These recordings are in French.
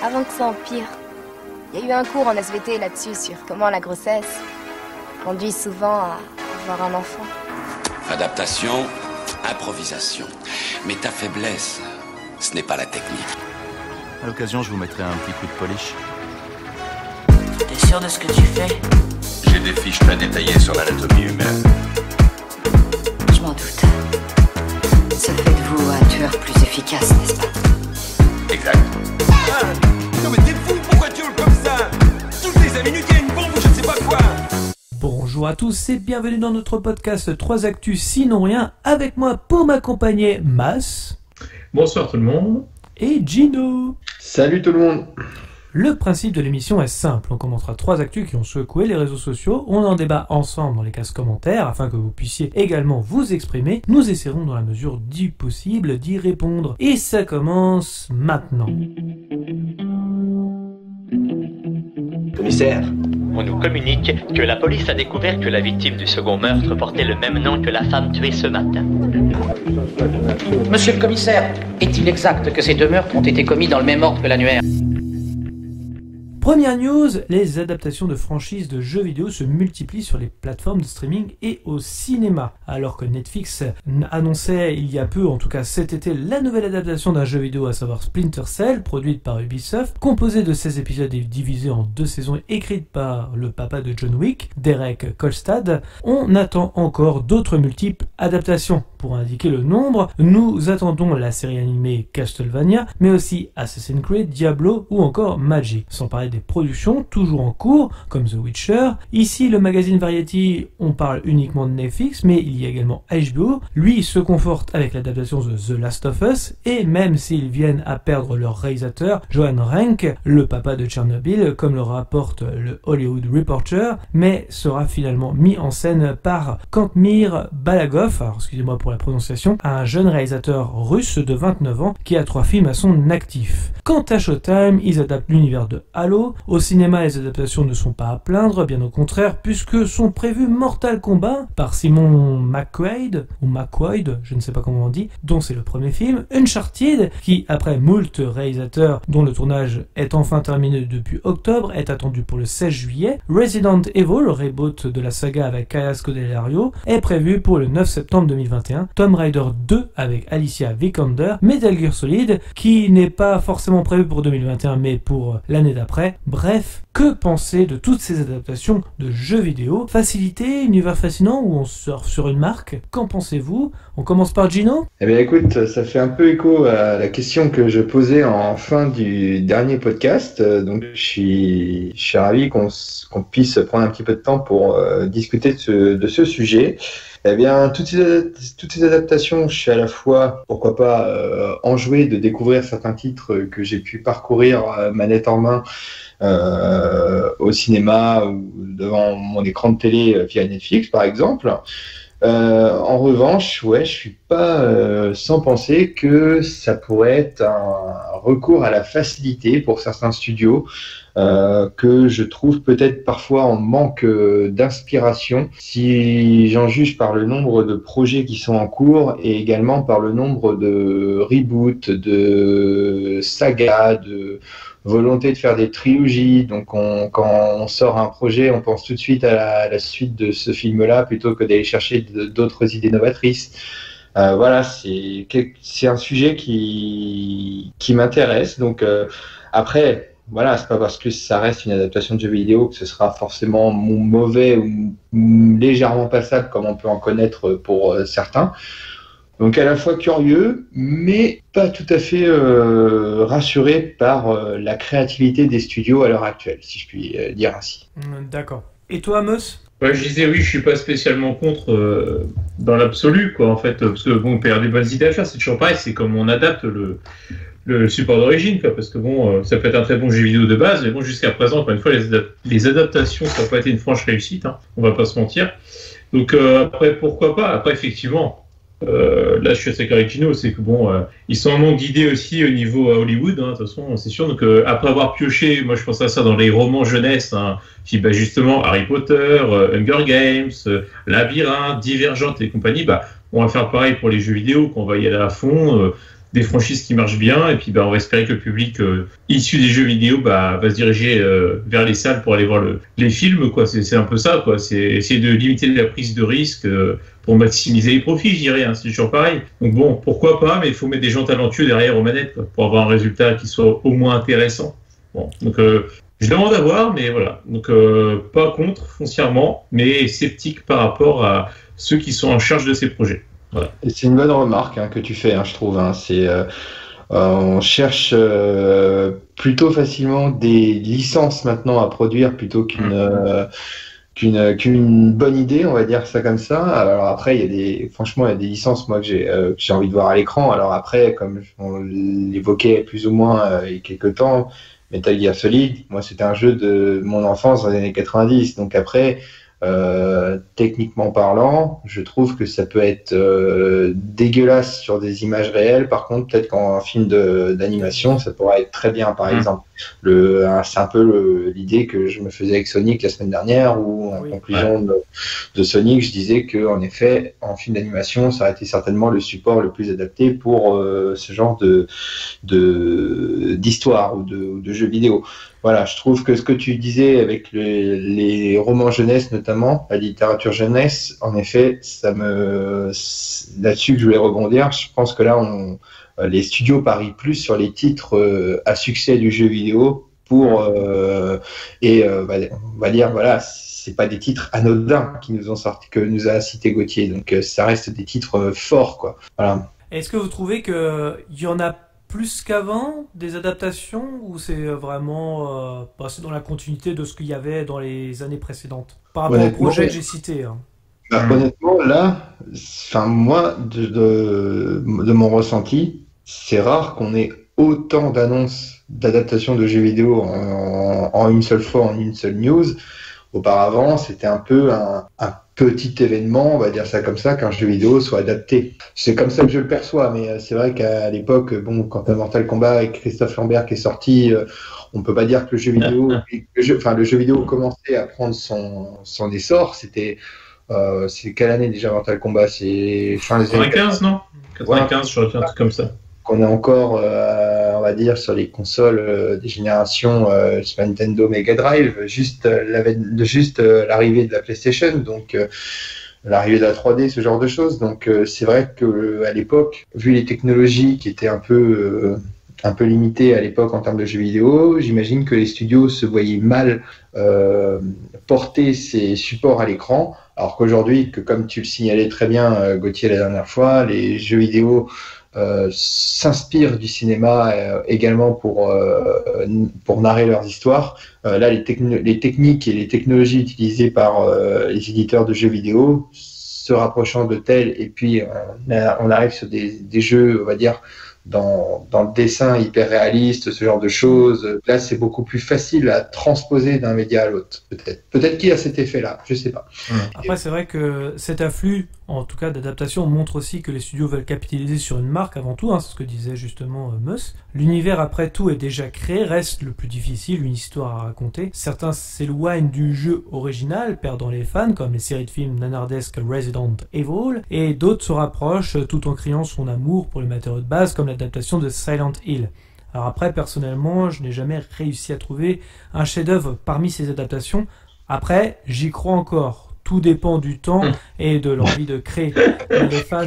avant que ça empire. Il y a eu un cours en SVT là-dessus sur comment la grossesse conduit souvent à avoir un enfant. Adaptation, improvisation. Mais ta faiblesse, ce n'est pas la technique. À l'occasion, je vous mettrai un petit coup de polish. T'es sûr de ce que tu fais? J'ai des fiches très détaillées sur l'anatomie humaine. Je m'en doute. Ça fait de vous un tueur plus efficace, n'est-ce pas? Exact. Ah, non mais t'es fou, pourquoi tu hurles comme ça? Toutes les 5 minutes, il y a une bombe ou je ne sais pas quoi. Bonjour à tous et bienvenue dans notre podcast 3 Actus Sinon Rien. Avec moi pour m'accompagner, Mas. Bonsoir tout le monde. Et Gino. Salut tout le monde. Le principe de l'émission est simple, on commentera 3 actus qui ont secoué les réseaux sociaux, on en débat ensemble dans les cases commentaires afin que vous puissiez également vous exprimer, nous essaierons dans la mesure du possible d'y répondre. Et ça commence maintenant. Commissaire, on nous communique que la police a découvert que la victime du second meurtre portait le même nom que la femme tuée ce matin. Monsieur le commissaire, est-il exact que ces 2 meurtres ont été commis dans le même ordre que l'annuaire? Première news, les adaptations de franchises de jeux vidéo se multiplient sur les plateformes de streaming et au cinéma. Alors que Netflix annonçait il y a peu, en tout cas cet été, la nouvelle adaptation d'un jeu vidéo, à savoir Splinter Cell, produite par Ubisoft, composée de 16 épisodes et divisée en 2 saisons, écrite par le papa de John Wick, Derek Kolstad, on attend encore d'autres multiples adaptations. Pour indiquer le nombre, nous attendons la série animée Castlevania, mais aussi Assassin's Creed, Diablo ou encore Magic. Sans parler des productions toujours en cours, comme The Witcher. Ici, le magazine Variety, on parle uniquement de Netflix, mais il y a également HBO. Lui se conforte avec l'adaptation de The Last of Us, et même s'ils viennent à perdre leur réalisateur, Johan Renck, le papa de Tchernobyl, comme le rapporte le Hollywood Reporter, mais sera finalement mis en scène par Kantmir Balagov, alors excusez-moi pour la prononciation, un jeune réalisateur russe de 29 ans qui a 3 films à son actif. Quant à Showtime, ils adaptent l'univers de Halo. Au cinéma, les adaptations ne sont pas à plaindre, bien au contraire, puisque sont prévus Mortal Kombat par Simon McQuaid, ou McQuaid, je ne sais pas comment on dit, dont c'est le premier film, Uncharted, qui, après moult réalisateurs dont le tournage est enfin terminé depuis octobre, est attendu pour le 16 juillet, Resident Evil, le reboot de la saga avec Kaya Scodelario, est prévu pour le 9 septembre 2021, Tomb Raider 2 avec Alicia Vikander, Metal Gear Solid, qui n'est pas forcément prévu pour 2021 mais pour l'année d'après. Bref, que penser de toutes ces adaptations de jeux vidéo? Facilité, univers fascinant ou on surfe sur une marque? Qu'en pensez-vous? On commence par Gino? Eh bien écoute, ça fait un peu écho à la question que je posais en fin du dernier podcast, donc je suis ravi qu'on puisse prendre un petit peu de temps pour discuter de ce sujet. Eh bien, toutes ces adaptations, je suis à la fois, pourquoi pas, enjoué de découvrir certains titres que j'ai pu parcourir manette en main au cinéma ou devant mon écran de télé via Netflix, par exemple. En revanche, ouais, je suis pas sans penser que ça pourrait être un recours à la facilité pour certains studios, que je trouve peut-être parfois en manque d'inspiration, si j'en juge par le nombre de projets qui sont en cours et également par le nombre de reboots, de sagas, de volonté de faire des trilogies. Donc quand on sort un projet, on pense tout de suite à la suite de ce film-là plutôt que d'aller chercher d'autres idées novatrices. Voilà, c'est un sujet qui m'intéresse. Donc après, voilà, c'est pas parce que ça reste une adaptation de jeu vidéo que ce sera forcément mauvais ou légèrement passable comme on peut en connaître pour certains. Donc à la fois curieux, mais pas tout à fait rassuré par la créativité des studios à l'heure actuelle, si je puis dire ainsi. D'accord. Et toi, Amos? Ouais, je disais oui, je suis pas spécialement contre dans l'absolu, quoi, en fait, parce que bon, on peut avoir des bonnes idées à faire, c'est toujours pareil, c'est comme on adapte le support d'origine, quoi, parce que bon, ça peut être un très bon jeu vidéo de base, mais bon, jusqu'à présent, encore une fois, les adaptations, ça n'a pas été une franche réussite, hein, on va pas se mentir. Donc après, pourquoi pas? Après, effectivement. Là, je suis assez d'accord avec Gino, c'est que bon, ils sont en manque d'idées aussi au niveau Hollywood, hein, de toute façon, c'est sûr. Donc, après avoir pioché, moi, je pense à ça dans les romans jeunesse, hein, puis bah, justement Harry Potter, Hunger Games, Labyrinthe, Divergente et compagnie. Bah, on va faire pareil pour les jeux vidéo, qu'on va y aller à fond. des franchises qui marchent bien, et puis on va espérer que le public issu des jeux vidéo va se diriger vers les salles pour aller voir les films, quoi. C'est un peu ça, quoi. C'est essayer de limiter la prise de risque pour maximiser les profits, je dirais, hein. C'est toujours pareil. Donc bon, pourquoi pas, mais il faut mettre des gens talentueux derrière aux manettes, quoi, pour avoir un résultat qui soit au moins intéressant. Bon, donc je demande à voir, mais voilà. Donc pas contre foncièrement, mais sceptique par rapport à ceux qui sont en charge de ces projets. Voilà. Et c'est une bonne remarque je trouve. C'est on cherche plutôt facilement des licences maintenant à produire plutôt qu'une bonne idée, on va dire ça comme ça. Alors après, il y a des licences moi que j'ai envie de voir à l'écran. Alors après, comme on l'évoquait plus ou moins il y a quelques temps, Metal Gear Solid, moi c'était un jeu de mon enfance dans les années 90. Donc après, techniquement parlant, je trouve que ça peut être dégueulasse sur des images réelles. Par contre, peut-être qu'en film d'animation, ça pourrait être très bien, par exemple. C'est un peu l'idée que je me faisais avec Sonic la semaine dernière, où en conclusion de Sonic, je disais que en effet, en film d'animation, ça aurait été certainement le support le plus adapté pour ce genre d'histoire ou de jeux vidéo. Voilà, je trouve que ce que tu disais avec les romans jeunesse, notamment la littérature jeunesse, en effet, là-dessus que je voulais rebondir. Je pense que là, les studios parient plus sur les titres à succès du jeu vidéo on va dire, voilà, c'est pas des titres anodins qui nous ont sorti, que nous a cité Gauthier. Donc ça reste des titres forts, quoi. Voilà. Est-ce que vous trouvez qu'il y en a plus qu'avant des adaptations, ou c'est vraiment c'est dans la continuité de ce qu'il y avait dans les années précédentes par rapport au projet que j'ai cité, hein. Honnêtement, là, moi, de mon ressenti, c'est rare qu'on ait autant d'annonces d'adaptation de jeux vidéo en une seule fois, en une seule news. Auparavant, c'était un peu un petit événement, on va dire ça comme ça, qu'un jeu vidéo soit adapté. C'est comme ça que je le perçois, mais c'est vrai qu'à l'époque, quand Mortal Kombat avec Christophe Lambert qui est sorti, on peut pas dire que le jeu vidéo, le jeu vidéo commençait à prendre son essor. C'était, c'est quelle année déjà Mortal Kombat? C'est fin des années 95, non 95, je retient un truc comme ça. Qu'on est encore, on va dire, sur les consoles des générations Super Nintendo, Mega Drive, juste l'arrivée de la PlayStation, donc l'arrivée de la 3D, ce genre de choses. Donc c'est vrai que à l'époque, vu les technologies qui étaient un peu limitées à l'époque en termes de jeux vidéo, j'imagine que les studios se voyaient mal porter ces supports à l'écran, alors qu'aujourd'hui, comme tu le signalais très bien, Gauthier, la dernière fois, les jeux vidéo s'inspirent du cinéma également pour narrer leurs histoires. Là, les techniques et les technologies utilisées par les éditeurs de jeux vidéo se rapprochant de tels, et puis on arrive sur des jeux, on va dire, dans le dessin hyper réaliste, ce genre de choses. Là, c'est beaucoup plus facile à transposer d'un média à l'autre, peut-être. Peut-être qu'il y a cet effet-là, je sais pas. Après, c'est vrai que cet afflux, en tout cas d'adaptation, montre aussi que les studios veulent capitaliser sur une marque avant tout, c'est ce que disait justement Meus. L'univers, après tout, est déjà créé, reste le plus difficile, une histoire à raconter. Certains s'éloignent du jeu original, perdant les fans, comme les séries de films nanardesques Resident Evil, et d'autres se rapprochent tout en criant son amour pour le matériau de base, comme l'adaptation de Silent Hill. Alors après, personnellement, je n'ai jamais réussi à trouver un chef-d'œuvre parmi ces adaptations. Après, j'y crois encore. Tout dépend du temps et de l'envie de créer. Les fans,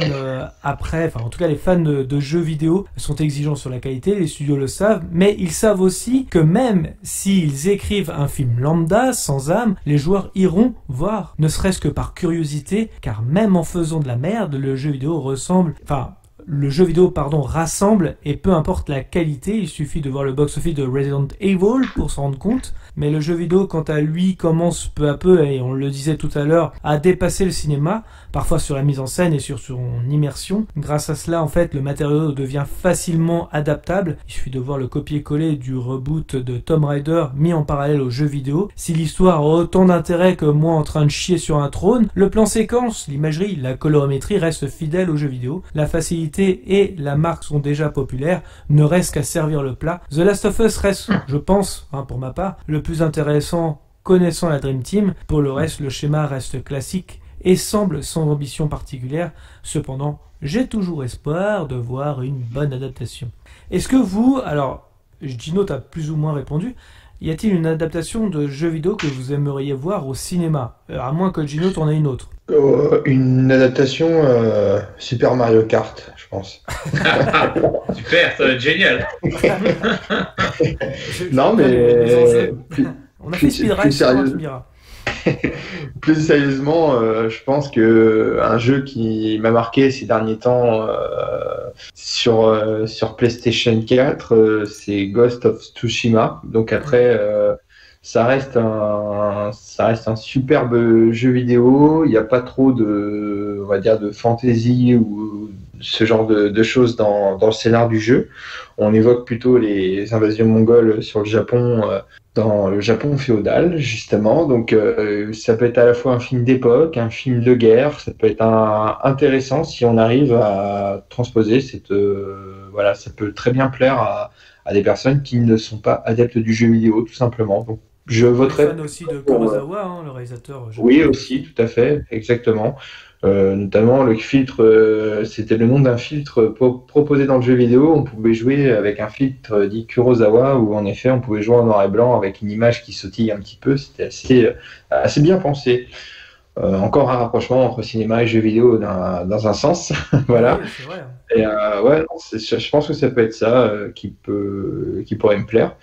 en tout cas les fans de jeux vidéo sont exigeants sur la qualité, les studios le savent, mais ils savent aussi que même s'ils écrivent un film lambda, sans âme, les joueurs iront voir, ne serait-ce que par curiosité, car même en faisant de la merde, le jeu vidéo rassemble, et peu importe la qualité, il suffit de voir le box-office de Resident Evil pour s'en rendre compte. Mais le jeu vidéo, quant à lui, commence peu à peu, et on le disait tout à l'heure, à dépasser le cinéma, parfois sur la mise en scène et sur son immersion. Grâce à cela, en fait, le matériau devient facilement adaptable. Il suffit de voir le copier-coller du reboot de Tomb Raider mis en parallèle au jeu vidéo. Si l'histoire a autant d'intérêt que moi en train de chier sur un trône, le plan séquence, l'imagerie, la colorimétrie restent fidèles au jeu vidéo. La facilité et la marque sont déjà populaires, ne reste qu'à servir le plat. The Last of Us reste, je pense, pour ma part, le plus intéressant connaissant la Dream Team. Pour le reste, le schéma reste classique et semble sans ambition particulière. Cependant, j'ai toujours espoir de voir une bonne adaptation. Est-ce que vous, alors, Gino t'a plus ou moins répondu, y a-t-il une adaptation de jeu vidéo que vous aimeriez voir au cinéma? À moins que Gino t'en ait une autre. Une adaptation Super Mario Kart, je pense. Super, ça va être génial. Non, mais on a fait Speedrun, plus sérieusement, je pense que un jeu qui m'a marqué ces derniers temps sur PlayStation 4, c'est Ghost of Tsushima. Donc après, ça reste un superbe jeu vidéo. Il n'y a pas trop on va dire, de fantasy ou ce genre de choses dans le scénar du jeu. On évoque plutôt les invasions mongoles sur le Japon, dans le Japon féodal, justement. Donc, ça peut être à la fois un film d'époque, un film de guerre. Ça peut être intéressant si on arrive à transposer voilà, ça peut très bien plaire à des personnes qui ne sont pas adeptes du jeu vidéo, tout simplement. Donc, je voterai. Fan aussi de Kurosawa, le réalisateur. Oui, aussi, tout à fait, exactement. Notamment le filtre, c'était le nom d'un filtre proposé dans le jeu vidéo. On pouvait jouer avec un filtre dit Kurosawa, où en effet on pouvait jouer en noir et blanc avec une image qui sautille un petit peu. C'était assez bien pensé. Encore un rapprochement entre cinéma et jeu vidéo dans un sens. Voilà. Oui, c'est vrai. Et je pense que ça peut être ça qui pourrait me plaire.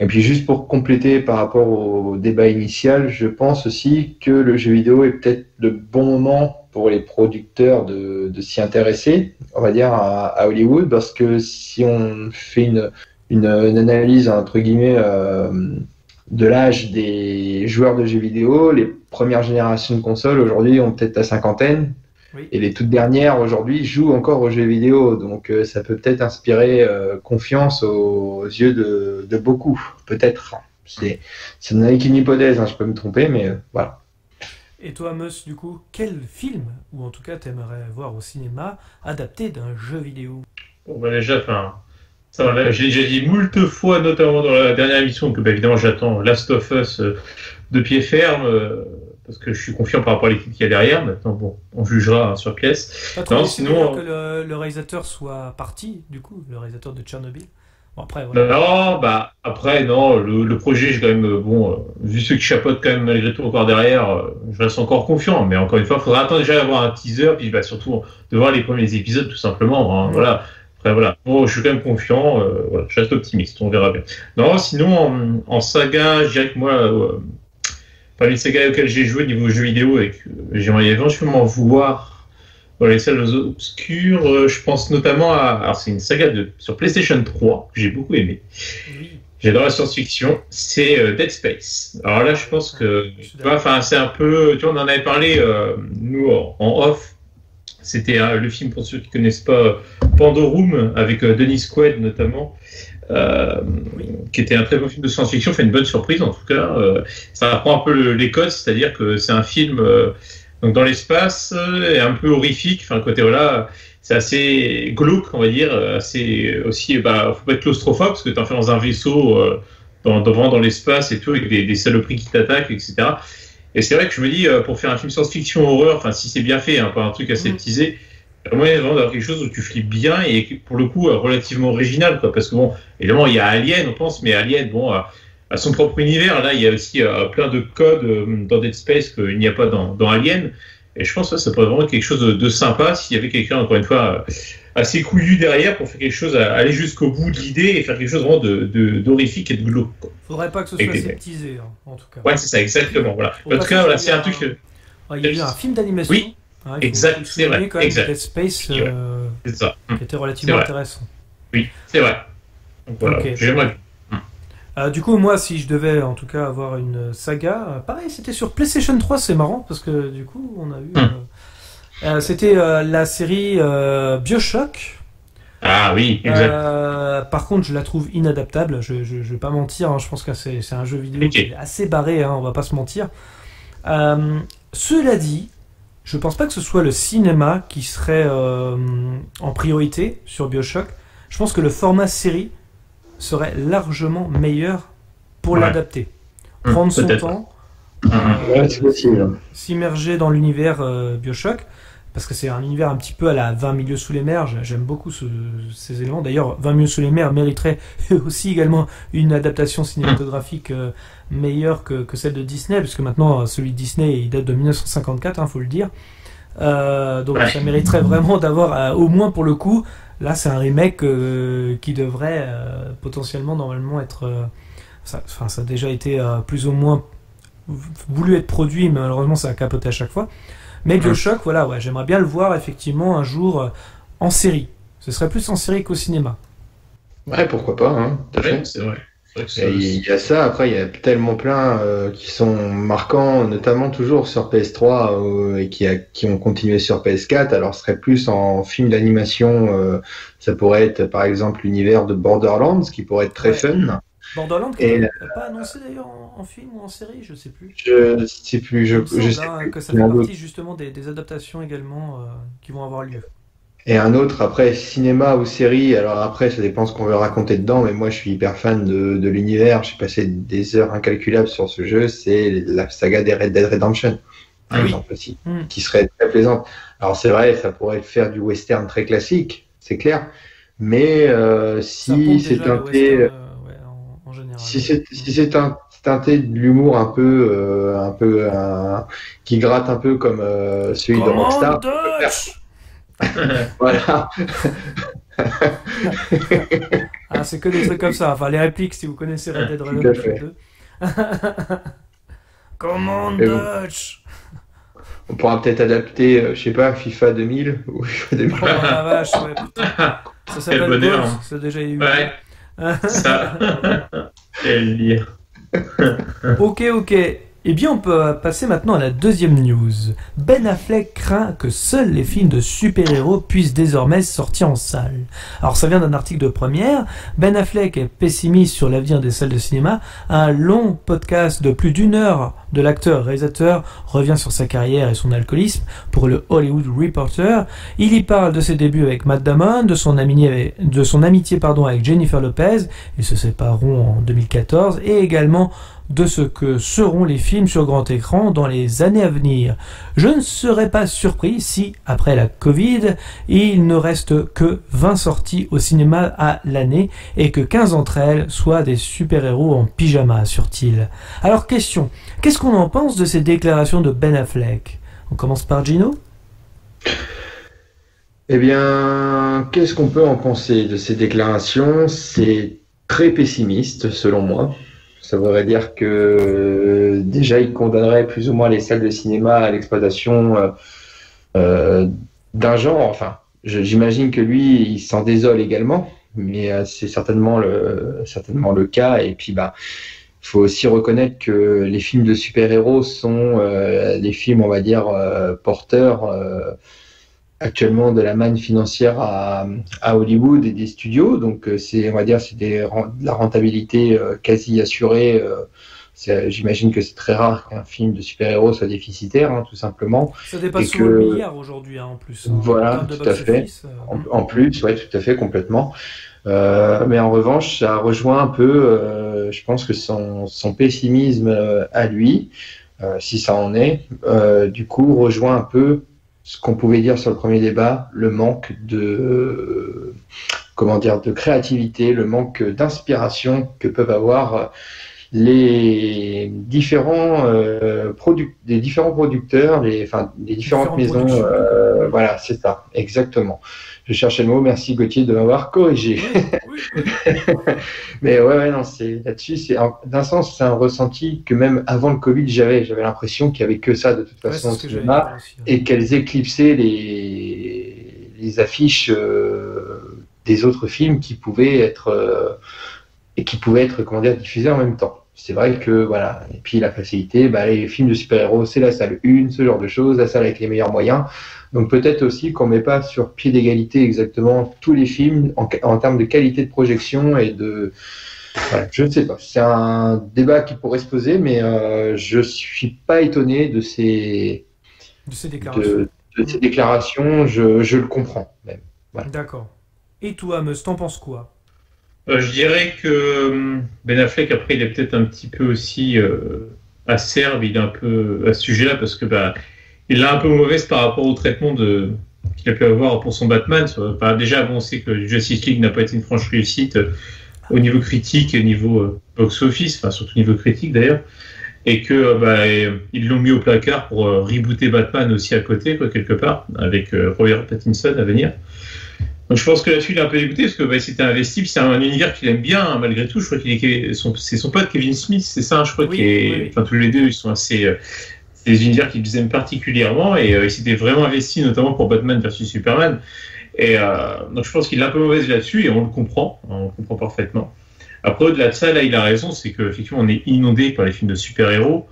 Et puis juste pour compléter par rapport au débat initial, je pense aussi que le jeu vidéo est peut-être le bon moment pour les producteurs de s'y intéresser, on va dire, à Hollywood, parce que si on fait une analyse, entre guillemets, de l'âge des joueurs de jeux vidéo, les premières générations de consoles aujourd'hui ont peut-être la cinquantaine, oui. Et les toutes dernières aujourd'hui jouent encore aux jeux vidéo, donc ça peut peut-être inspirer confiance aux yeux de beaucoup, peut-être. Ça n'est qu'une hypothèse, hein, je peux me tromper, mais voilà. Et toi, Meus, du coup, quel film, ou en tout cas t'aimerais voir au cinéma, adapté d'un jeu vidéo? Bon, bah déjà, j'ai déjà dit moult fois, notamment dans la dernière émission, que évidemment j'attends Last of Us de pied ferme, parce que je suis confiant par rapport à l'équipe qu'il y a derrière. Maintenant, bon, on jugera sur pièce. Pas trop sinon que le réalisateur soit parti, du coup, le réalisateur de Tchernobyl. Bon, après, voilà. Non, après, non, le projet, j'ai quand même, vu ceux qui chapeautent quand même malgré tout encore derrière, je reste encore confiant. Mais encore une fois, il faudra attendre déjà d'avoir un teaser, puis surtout de voir les premiers épisodes, tout simplement. Hein, voilà. Après, voilà. Bon, je suis quand même confiant, voilà, je reste optimiste, on verra bien. Non, sinon, en saga, je dirais que moi, parmi les sagas auxquelles j'ai joué niveau jeux vidéo et que j'aimerais éventuellement voir dans les salles obscures, je pense notamment alors c'est une saga sur PlayStation 3 que j'ai beaucoup aimé. Oui. J'adore la science-fiction, c'est Dead Space. Alors là, je pense que, c'est un peu, on en avait parlé, nous, en off. C'était le film, pour ceux qui ne connaissent pas, Pandorum, avec Dennis Quaid notamment, qui était un très bon film de science-fiction, fait une bonne surprise en tout cas. Ça reprend un peu les codes, c'est-à-dire que c'est un film donc dans l'espace, et un peu horrifique, côté voilà, c'est assez glauque, on va dire, assez aussi, faut pas être claustrophobe, parce que t'es enfermé dans un vaisseau, dans l'espace et tout, avec des saloperies qui t'attaquent, etc. Et c'est vrai que je me dis, pour faire un film science-fiction horreur, si c'est bien fait, pas un truc aseptisé, moi, il y a vraiment quelque chose où tu flippes bien, et pour le coup, relativement original, quoi, parce que évidemment, il y a Alien, on pense, mais Alien, à son propre univers. Là, il y a aussi plein de codes dans Dead Space qu'il n'y a pas dans Alien. Et je pense que ça pourrait vraiment être quelque chose de sympa s'il y avait quelqu'un, encore une fois, assez couillu derrière pour faire quelque chose, aller jusqu'au bout de l'idée et faire quelque chose vraiment d'horrifique et de glauque. Faudrait pas que ce soit aseptisé, en tout cas. Ouais, c'est ça, exactement. Voilà. En tout cas, voilà, c'est un truc. Il y a eu un film d'animation. Oui, exact, c'est vrai. Quand même, Dead Space, c'est ça. Qui était relativement intéressant. Oui, c'est vrai. Donc voilà, j'aimerais. Du coup, moi, si je devais en tout cas avoir une saga, pareil, c'était sur PlayStation 3, c'est marrant parce que du coup, on a eu. C'était la série BioShock. Ah oui, exact. Par contre, je la trouve inadaptable. Je vais pas mentir. Je pense que c'est un jeu vidéo qui est assez barré. On va pas se mentir. Cela dit, je pense pas que ce soit le cinéma qui serait en priorité sur BioShock. Je pense que le format série serait largement meilleur pour l'adapter. Prendre son temps, c'est possible. s'immerger dans l'univers BioShock. parce que c'est un univers un petit peu à la 20 milieux sous les mers. J'aime beaucoup ces éléments. D'ailleurs, 20 milieux sous les mers mériterait aussi également une adaptation cinématographique meilleure que celle de Disney, parce que maintenant celui de Disney il date de 1954, faut le dire. Donc ça mériterait vraiment d'avoir, au moins pour le coup, là c'est un remake qui devrait potentiellement normalement être... ça a déjà été plus ou moins voulu être produit, mais malheureusement ça a capoté à chaque fois. Mais BioShock, voilà, j'aimerais bien le voir effectivement un jour en série. Ce serait plus en série qu'au cinéma. Ouais, pourquoi pas, hein, tout à fait. C'est vrai. Il y a ça, après il y a tellement plein qui sont marquants, notamment toujours sur PS3 et qui ont continué sur PS4. Alors ce serait plus en film d'animation, ça pourrait être par exemple l'univers de Borderlands, qui pourrait être très fun. Borderlands, qui n'est pas annoncé d'ailleurs en film ou en série, je sais plus. Je sais plus, je sais plus. Que ça fait partie justement des adaptations également qui vont avoir lieu. Et un autre, après, cinéma ou série, alors après, ça dépend ce qu'on veut raconter dedans, mais moi, je suis hyper fan de l'univers, j'ai passé des heures incalculables sur ce jeu, c'est la saga des Red Dead Redemption, par exemple, aussi, qui serait très plaisante. Alors, c'est vrai, ça pourrait faire du western très classique, c'est clair, mais si c'est teinté... Si c'est teinté de l'humour un peu qui gratte un peu comme celui de Rockstar... Voilà. C'est que des trucs comme ça. Enfin, les répliques, si vous connaissez Red Dead Redemption 2. Command Dutch. On pourra peut-être adapter, je sais pas, FIFA 2000 ou FIFA 2000. Oh la vache, putain. Ça s'appelle Golf, c'est déjà eu. Ouais. Ça. Quel lire. Ok. Eh bien, on peut passer maintenant à la deuxième news. Ben Affleck craint que seuls les films de super-héros puissent désormais sortir en salle. Alors, ça vient d'un article de Première. Ben Affleck est pessimiste sur l'avenir des salles de cinéma. Un long podcast de plus d'1 heure de l'acteur-réalisateur revient sur sa carrière et son alcoolisme pour le Hollywood Reporter. Il y parle de ses débuts avec Matt Damon, de son amitié avec Jennifer Lopez. Ils se sépareront en 2014 et également de ce que seront les films sur grand écran dans les années à venir. Je ne serais pas surpris si, après la Covid, il ne reste que 20 sorties au cinéma à l'année et que 15 d'entre elles soient des super-héros en pyjama, assure-t-il. Alors question, qu'est-ce qu'on en pense de ces déclarations de Ben Affleck ? On commence par Gino ? Eh bien, qu'est-ce qu'on peut en penser de ces déclarations ? C'est très pessimiste, selon moi. Ça voudrait dire que déjà, il condamnerait plus ou moins les salles de cinéma à l'exploitation d'un genre. Enfin, j'imagine que lui, il s'en désole également, mais c'est certainement le cas. Et puis, il faut aussi reconnaître que les films de super-héros sont des films, on va dire, porteurs actuellement de la manne financière à Hollywood et des studios, donc c'est de la rentabilité quasi assurée. J'imagine que c'est très rare qu'un film de super-héros soit déficitaire, tout simplement. Ça dépasse souvent le milliard aujourd'hui, en plus. Voilà, tout à fait. En plus, ouais, tout à fait, complètement. Mais en revanche, ça rejoint un peu, je pense que son pessimisme à lui, si ça en est, du coup, rejoint un peu ce qu'on pouvait dire sur le premier débat, le manque de créativité, le manque d'inspiration que peuvent avoir les différents producteurs, les différentes maisons. Voilà, c'est ça, exactement. Je cherchais le mot, merci Gauthier de m'avoir corrigé. Oui. Mais non, là-dessus, d'un sens, c'est un ressenti que même avant le Covid, j'avais l'impression qu'il n'y avait que ça de toute façon au cinéma, et qu'elles éclipsaient les affiches des autres films qui pouvaient être diffusés en même temps. C'est vrai que voilà, et puis la facilité, les films de super-héros, c'est la salle 1, ce genre de choses, la salle avec les meilleurs moyens. Donc peut-être aussi qu'on ne met pas sur pied d'égalité exactement tous les films en termes de qualité de projection et de... Voilà, je ne sais pas. C'est un débat qui pourrait se poser, mais je ne suis pas étonné de ces déclarations. Je le comprends même. Voilà. D'accord. Et toi, Amos, t'en penses quoi ? Je dirais que Ben Affleck, après, il est peut-être un petit peu aussi acerbe, il est un peu à ce sujet-là, parce que il l'a un peu mauvaise par rapport au traitement qu'il a pu avoir pour son Batman. Déjà, on sait que Justice League n'a pas été une franche réussite au niveau critique et au niveau box-office, enfin surtout au niveau critique d'ailleurs, et que ils l'ont mis au placard pour rebooter Batman aussi à côté, quoi, quelque part, avec Robert Pattinson à venir. Donc je pense que là-dessus il est un peu dégoûté parce que c'était investi, c'est un univers qu'il aime bien, hein, malgré tout. Je crois c'est son pote Kevin Smith, c'est ça, je crois, enfin tous les deux ils sont assez des univers qu'ils aiment particulièrement, et il s'était vraiment investi notamment pour Batman versus Superman, et donc je pense qu'il est un peu mauvaise là-dessus, et on le comprend parfaitement. Après, au-delà de ça, là il a raison, c'est qu'effectivement on est inondé par les films de super-héros.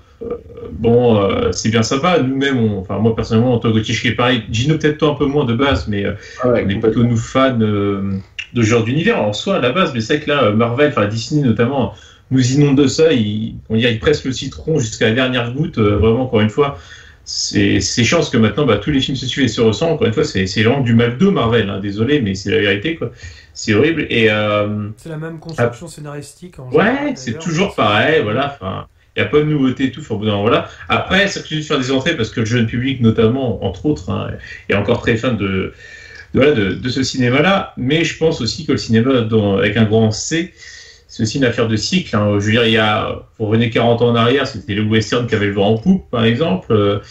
C'est bien sympa, nous-mêmes, moi personnellement, Antoine Gauthier, je suis pareil, Gino peut-être toi un peu moins de base, mais on est plutôt nous fans de ce genre d'univers en soi à la base, mais c'est vrai que là, Marvel, Disney notamment, nous inonde de ça, ils pressent le citron jusqu'à la dernière goutte, vraiment, encore une fois, c'est chiant parce que maintenant, tous les films se suivent et se ressemblent, encore une fois, c'est vraiment du McDo Marvel, hein, désolé, mais c'est la vérité, quoi. C'est horrible, et... c'est la même construction scénaristique, en général, c'est toujours pareil, voilà, il n'y a pas de nouveauté et tout, au bout d'un moment, voilà. Après, ça continue de faire des entrées parce que le jeune public, notamment, entre autres, est encore très fan de ce cinéma-là. Mais je pense aussi que le cinéma, avec un grand C, c'est aussi une affaire de cycle. Je veux dire, pour revenir 40 ans en arrière, c'était le western qui avait le vent en poupe, par exemple.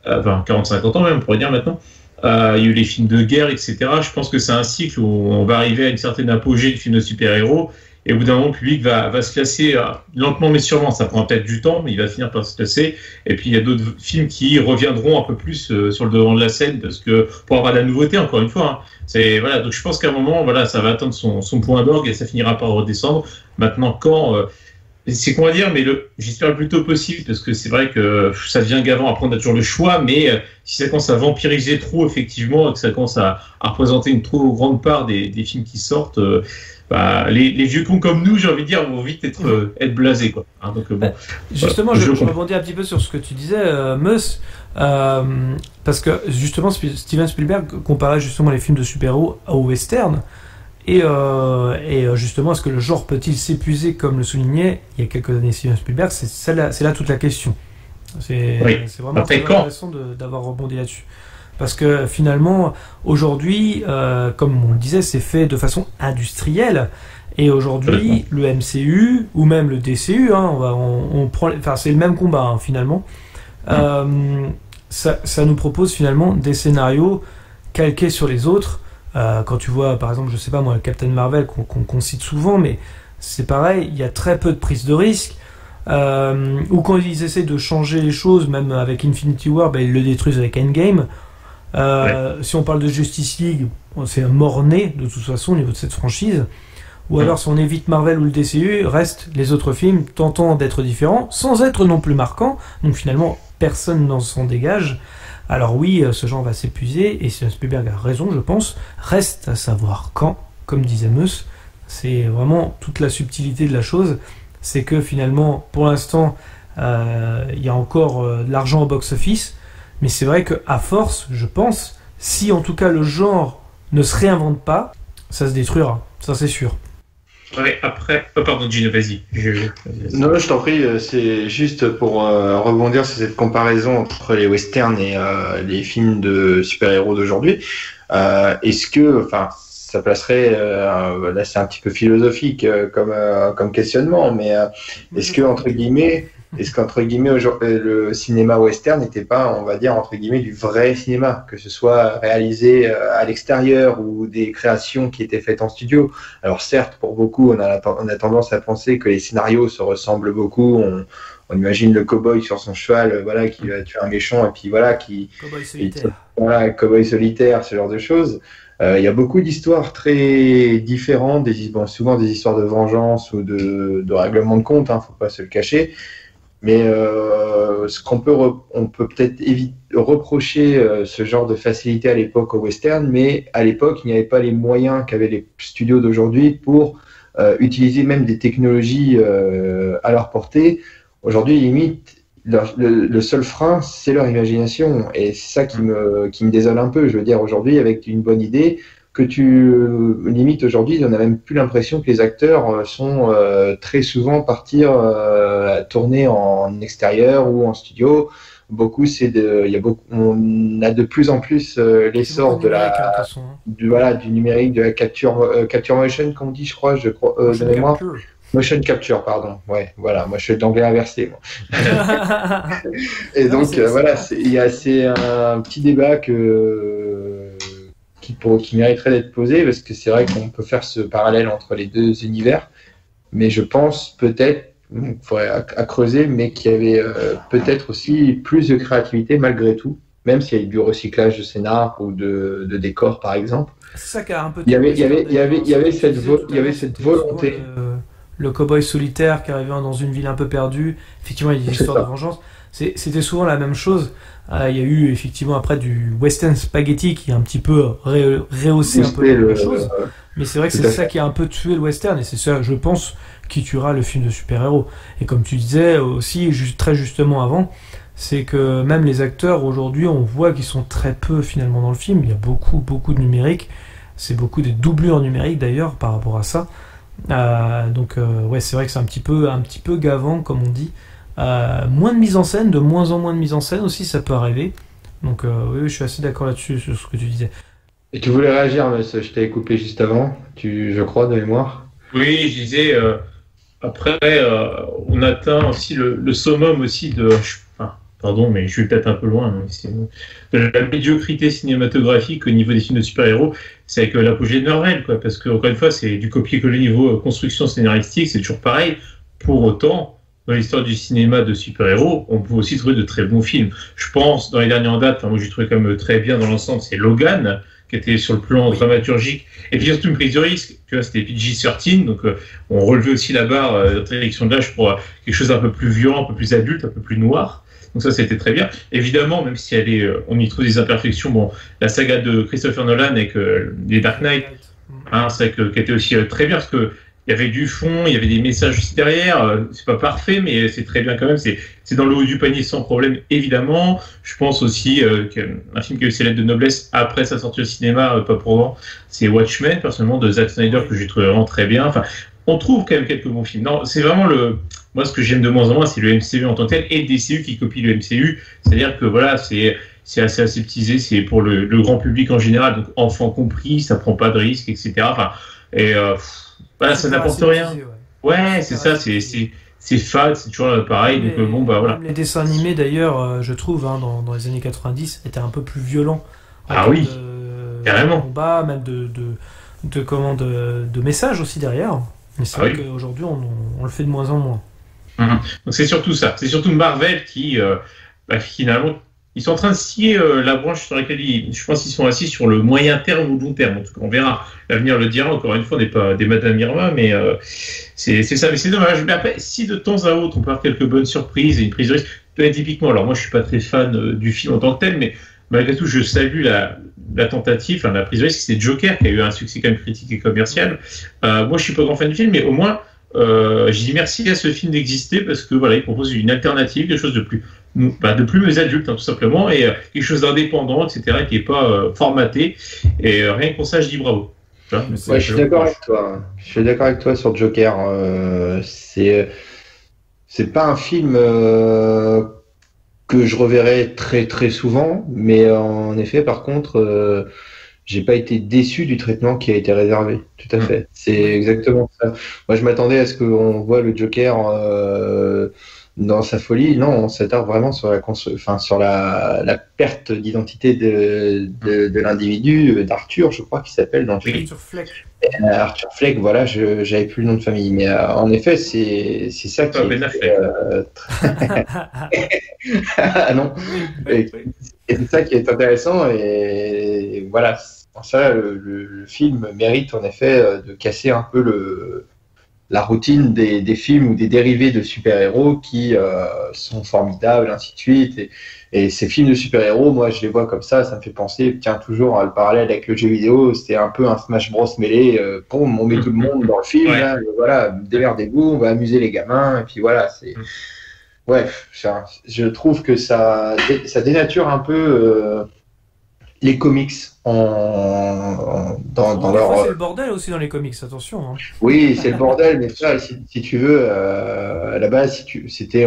40-50 ans même, on pourrait dire maintenant. Il y a eu les films de guerre, etc. Je pense que c'est un cycle où on va arriver à une certaine apogée de films de super-héros. Et au bout d'un moment, le public va se classer lentement mais sûrement. Ça prend peut-être du temps, mais il va finir par se classer. Et puis il y a d'autres films qui reviendront un peu plus sur le devant de la scène, parce que pour avoir de la nouveauté, encore une fois. Donc je pense qu'à un moment, ça va atteindre son point d'orgue et ça finira par redescendre. Maintenant, quand c'est qu'on va dire, mais j'espère le plus tôt possible, parce que c'est vrai que ça devient gavant. Après, on a toujours le choix, mais si ça commence à vampiriser trop, effectivement, et que ça commence à représenter une trop grande part des films qui sortent. Les vieux cons comme nous, j'ai envie de dire, vont vite être blasés, quoi. Donc, justement, je rebondis un petit peu sur ce que tu disais, Meus, parce que justement, Steven Spielberg comparait justement les films de super-héros au western, et justement, est-ce que le genre peut-il s'épuiser, comme le soulignait il y a quelques années Steven Spielberg? C'est là toute la question. C'est vraiment très intéressant d'avoir rebondi là-dessus. Parce que finalement, aujourd'hui, comme on le disait, c'est fait de façon industrielle. Et aujourd'hui, le MCU, ou même le DCU, c'est le même combat, finalement. Ça nous propose finalement des scénarios calqués sur les autres. Quand tu vois, par exemple, je sais pas moi, Captain Marvel, qu'on cite souvent, mais c'est pareil, il y a très peu de prise de risque. Ou quand ils essaient de changer les choses, même avec Infinity War, ils le détruisent avec Endgame. Si on parle de Justice League, c'est un mort-né de toute façon au niveau de cette franchise. Ou alors si on évite Marvel ou le DCU, restent les autres films tentant d'être différents sans être non plus marquants. Donc finalement personne n'en s'en dégage. Alors oui, ce genre va s'épuiser, et Spielberg a raison, je pense. Reste à savoir quand, comme disait Meus. C'est vraiment toute la subtilité de la chose. C'est que finalement, pour l'instant, il y a encore de l'argent au box-office. Mais c'est vrai qu'à force, je pense, si en tout cas le genre ne se réinvente pas, ça se détruira. Ça, c'est sûr. Ouais, après... pardon, Gino, vas-y. Non, je t'en prie, c'est juste pour rebondir sur cette comparaison entre les westerns et les films de super-héros d'aujourd'hui. Est-ce que... ça placerait... là, c'est un petit peu philosophique comme questionnement, mais est-ce qu'entre guillemets, le cinéma western n'était pas, on va dire, entre guillemets, du vrai cinéma, que ce soit réalisé à l'extérieur ou des créations qui étaient faites en studio. Alors certes, pour beaucoup, on a tendance à penser que les scénarios se ressemblent beaucoup. On imagine le cow-boy sur son cheval, qui va tuer un méchant, et puis Cow-boy solitaire. Cow-boy solitaire, ce genre de choses. Il y a beaucoup d'histoires très différentes, souvent des histoires de vengeance ou de règlement de compte, faut pas se le cacher. Mais on peut peut-être reprocher ce genre de facilité à l'époque au western, mais à l'époque, il n'y avait pas les moyens qu'avaient les studios d'aujourd'hui pour utiliser même des technologies à leur portée. Aujourd'hui, limite, le seul frein, c'est leur imagination. Et c'est ça qui me désole un peu. Je veux dire, aujourd'hui, avec une bonne idée, limite aujourd'hui, on n'a même plus l'impression que les acteurs sont très souvent tourner en extérieur ou en studio. beaucoup, on a de plus en plus l'essor de du numérique, de la capture motion, comme on dit, je crois, de mémoire. Motion capture, pardon. Ouais, voilà. Moi, je suis d'anglais inversé, moi. Et donc, il y a un petit débat qui mériterait d'être posé, parce que c'est vrai qu'on peut faire ce parallèle entre les deux univers, mais je pense peut-être, il faudrait à creuser, mais qu'il y avait peut-être aussi plus de créativité malgré tout, même s'il y a eu du recyclage de scénar ou de décors, par exemple. C'est ça qui a un peu. Il y avait cette volonté. Le cow-boy solitaire qui arrivait dans une ville un peu perdue. Effectivement, il y a des histoires de vengeance. C'était souvent la même chose. Il y a eu effectivement après du western spaghetti qui a un petit peu rehaussé un peu la chose. Mais c'est vrai que c'est ça qui a un peu tué le western, et c'est ça, je pense, qui tuera le film de super-héros. Et comme tu disais aussi, très justement avant, c'est que même les acteurs aujourd'hui, on voit qu'ils sont très peu finalement dans le film. Il y a beaucoup de numérique. C'est beaucoup des doublures numériques d'ailleurs par rapport à ça. Donc c'est vrai que c'est un petit peu gavant, comme on dit. Moins de mise en scène, de moins en moins de mise en scène aussi, ça peut arriver. Donc oui, je suis assez d'accord là-dessus sur ce que tu disais. Et tu voulais réagir, mais je t'avais coupé juste avant, je crois, de mémoire. Oui, je disais, après, on atteint aussi le summum aussi pardon, mais je suis peut-être un peu loin, mais de la médiocrité cinématographique au niveau des films de super-héros, c'est avec l'apogée de Marvel, quoi, parce que, encore une fois, c'est du copier-coller niveau construction scénaristique, c'est toujours pareil. Pour autant, dans l'histoire du cinéma de super-héros, on peut aussi trouver de très bons films. Je pense, dans les dernières dates, moi j'ai trouvé quand même très bien dans l'ensemble, c'est Logan, qui était sur le plan dramaturgique, et puis surtout une prise de risque. Tu vois, c'était PG-13, donc on relevait aussi la barre d'interdiction de l'âge pour quelque chose d'un peu plus violent, un peu plus adulte, un peu plus noir. Donc ça, c'était très bien. Évidemment, même si on y trouve des imperfections, la saga de Christopher Nolan avec les Dark Knight, c'est qui était aussi très bien, parce que il y avait du fond, il y avait des messages aussi derrière. C'est pas parfait, mais c'est très bien quand même. C'est dans le haut du panier sans problème, évidemment. Je pense aussi qu'un film qui a eu ses lettres de noblesse après sa sortie au cinéma, pas pour longtemps, c'est Watchmen, personnellement, de Zack Snyder, que j'ai trouvé vraiment très bien. Enfin, on trouve quand même quelques bons films. Non, c'est vraiment moi, ce que j'aime de moins en moins, c'est le MCU en tant que tel, et DCU qui copie le MCU. C'est-à-dire que voilà, c'est assez aseptisé, c'est pour le grand public en général, donc enfants compris, ça prend pas de risques, etc. Enfin, ça n'apporte rien. Ouais, c'est ça, c'est fade, c'est toujours pareil. Donc voilà. Les dessins animés d'ailleurs, je trouve, dans les années 90, étaient un peu plus violents. Oui, carrément. De combat, même de messages aussi derrière. Mais c'est vrai qu'aujourd'hui, on le fait de moins en moins. Donc c'est surtout ça. C'est surtout Marvel qui, finalement, ils sont en train de scier la branche sur laquelle je pense qu'ils sont assis sur le moyen terme ou le long terme. En tout cas, on verra. L'avenir le dira. Encore une fois, on n'est pas des Madame Irma, mais c'est ça. Mais c'est dommage. Mais après, si de temps à autre, on peut avoir quelques bonnes surprises et une prise de risque, typiquement, alors moi, je suis pas très fan du film en tant que tel, mais malgré tout, je salue la tentative, la prise de risque. C'est Joker qui a eu un succès quand même critique et commercial. Moi, je suis pas grand fan du film, mais au moins, je dis merci à ce film d'exister, parce que voilà, il propose une alternative, quelque chose de plus adulte, tout simplement, et quelque chose d'indépendant, etc., qui est pas formaté. Et rien que pour ça, je dis bravo. Je suis d'accord avec toi. Je suis d'accord avec toi sur Joker. C'est pas un film que je reverrai très très souvent, mais en effet, par contre, j'ai pas été déçu du traitement qui a été réservé. Tout à fait. C'est exactement ça. Moi, je m'attendais à ce qu'on voit le Joker dans sa folie. Non, on s'attarde vraiment sur la perte d'identité de l'individu, d'Arthur, je crois qu'il s'appelle dans le film. Arthur Fleck. Arthur Fleck, voilà, j'avais plus le nom de famille, mais en effet, c'est ça qui non. Et c'est ça qui est intéressant, et voilà, ça, le film mérite en effet de casser un peu la routine des films ou des dérivés de super-héros qui sont formidables, ainsi de suite. Et ces films de super-héros, moi, je les vois comme ça me fait penser, tiens, toujours le parallèle avec le jeu vidéo, c'était un peu un Smash Bros mêlé, on met tout le monde dans le film, là, voilà, démerdez-vous, on va amuser les gamins, et puis voilà, c'est... Ouais, je trouve que ça dénature un peu les comics dans Des leur. fois, c'est le bordel aussi dans les comics, attention. Hein. Oui, c'est le bordel, mais ça, si tu veux, à la base,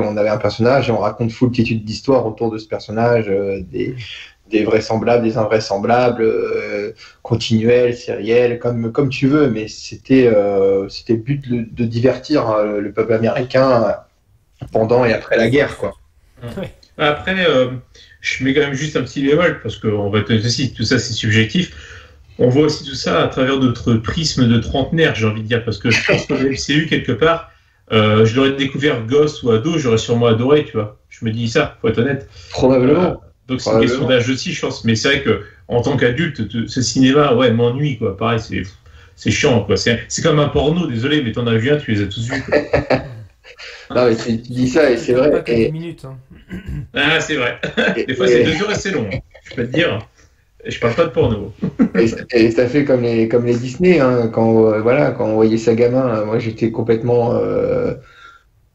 on avait un personnage et on raconte foultitude d'histoires autour de ce personnage, des vraisemblables, des invraisemblables, continuels, sériels, comme tu veux, mais c'était le but de divertir le peuple américain pendant et après la guerre, quoi. Ouais. Après, je mets quand même juste un petit bémol, parce qu'on va te dire aussi, tout ça c'est subjectif. On voit aussi tout ça à travers notre prisme de trentenaire, j'ai envie de dire, parce que je pense que le MCU, quelque part, je l'aurais découvert gosse ou ado, j'aurais sûrement adoré, tu vois. Je me dis ça, faut être honnête. Probablement. Donc c'est une question d'âge aussi, je pense. Mais c'est vrai que en tant qu'adulte, ce cinéma, ouais, m'ennuie, quoi. Pareil, c'est chiant, quoi. C'est comme un porno, désolé, mais t'en as vu un, tu les as tous vus, quoi. Non, mais tu dis ça et c'est vrai. Pas que 10 minutes. Hein. Ah, c'est vrai. Des fois, c'est 2 heures et c'est long. Je peux te dire. Je parle pas de porno. Et ça fait comme les Disney, hein, quand on voyait ça gamin, moi j'étais complètement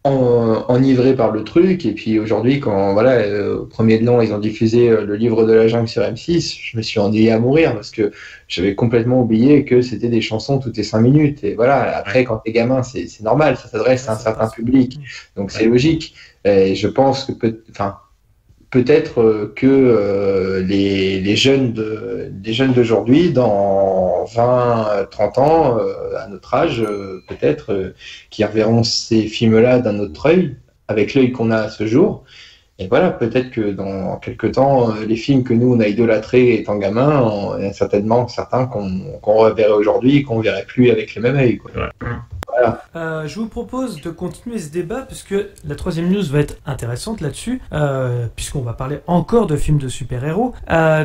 enivré par le truc. Et puis aujourd'hui, quand au premier de l'an, ils ont diffusé le livre de la jungle sur M6, je me suis ennuyé à mourir parce que j'avais complètement oublié que c'était des chansons toutes les 5 minutes. Et voilà, après, quand t'es gamin, c'est normal, ça s'adresse à un certain public. Donc c'est logique. Et je pense que peut-être que les jeunes d'aujourd'hui, dans 20-30 ans, à notre âge, peut-être, qui reverront ces films-là d'un autre œil, avec l'œil qu'on a à ce jour. Et voilà, peut-être que dans quelques temps, les films que nous, on a idolâtrés étant gamins, il y a certainement certains qu'on reverrait aujourd'hui et qu'on ne verrait plus avec le même œil, quoi. Ouais. Voilà. Je vous propose de continuer ce débat puisque la troisième news va être intéressante là-dessus, puisqu'on va parler encore de films de super-héros.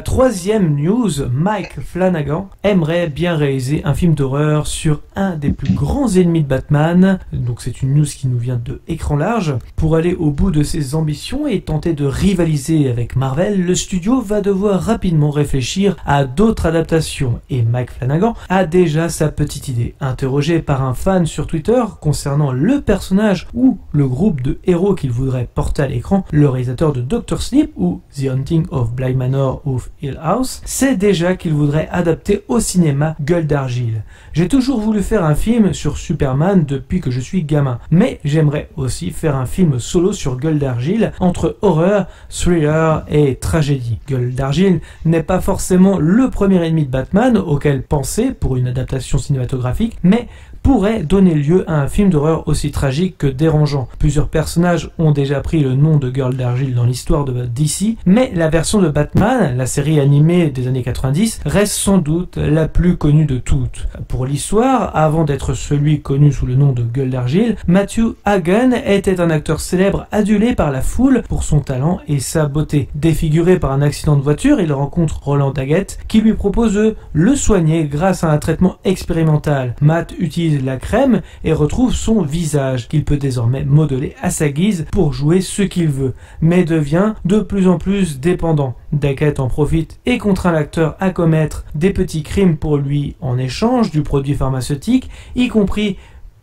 Troisième news, Mike Flanagan aimerait bien réaliser un film d'horreur sur un des plus grands ennemis de Batman. Donc c'est une news qui nous vient de Écran Large. Pour aller au bout de ses ambitions et tenter de rivaliser avec Marvel, le studio va devoir rapidement réfléchir à d'autres adaptations. Et Mike Flanagan a déjà sa petite idée. Interrogé par un fan sur Twitter concernant le personnage ou le groupe de héros qu'il voudrait porter à l'écran, le réalisateur de Dr. Sleep ou The Haunting of Bly Manor of Hill House sait déjà qu'il voudrait adapter au cinéma Gueule d'Argile. J'ai toujours voulu faire un film sur Superman depuis que je suis gamin, mais j'aimerais aussi faire un film solo sur Gueule d'Argile entre horreur, thriller et tragédie. Gueule d'Argile n'est pas forcément le premier ennemi de Batman auquel penser pour une adaptation cinématographique, mais pourrait donner lieu à un film d'horreur aussi tragique que dérangeant. Plusieurs personnages ont déjà pris le nom de Gueule d'Argile dans l'histoire de DC, mais la version de Batman, la série animée des années 90, reste sans doute la plus connue de toutes. Pour l'histoire, avant d'être celui connu sous le nom de Gueule d'Argile, Matthew Hagen était un acteur célèbre adulé par la foule pour son talent et sa beauté. Défiguré par un accident de voiture, il rencontre Roland Daggett qui lui propose de le soigner grâce à un traitement expérimental. Matt utilise la crème et retrouve son visage qu'il peut désormais modeler à sa guise pour jouer ce qu'il veut, mais devient de plus en plus dépendant. Daggett en profite et contraint l'acteur à commettre des petits crimes pour lui en échange du produit pharmaceutique, y compris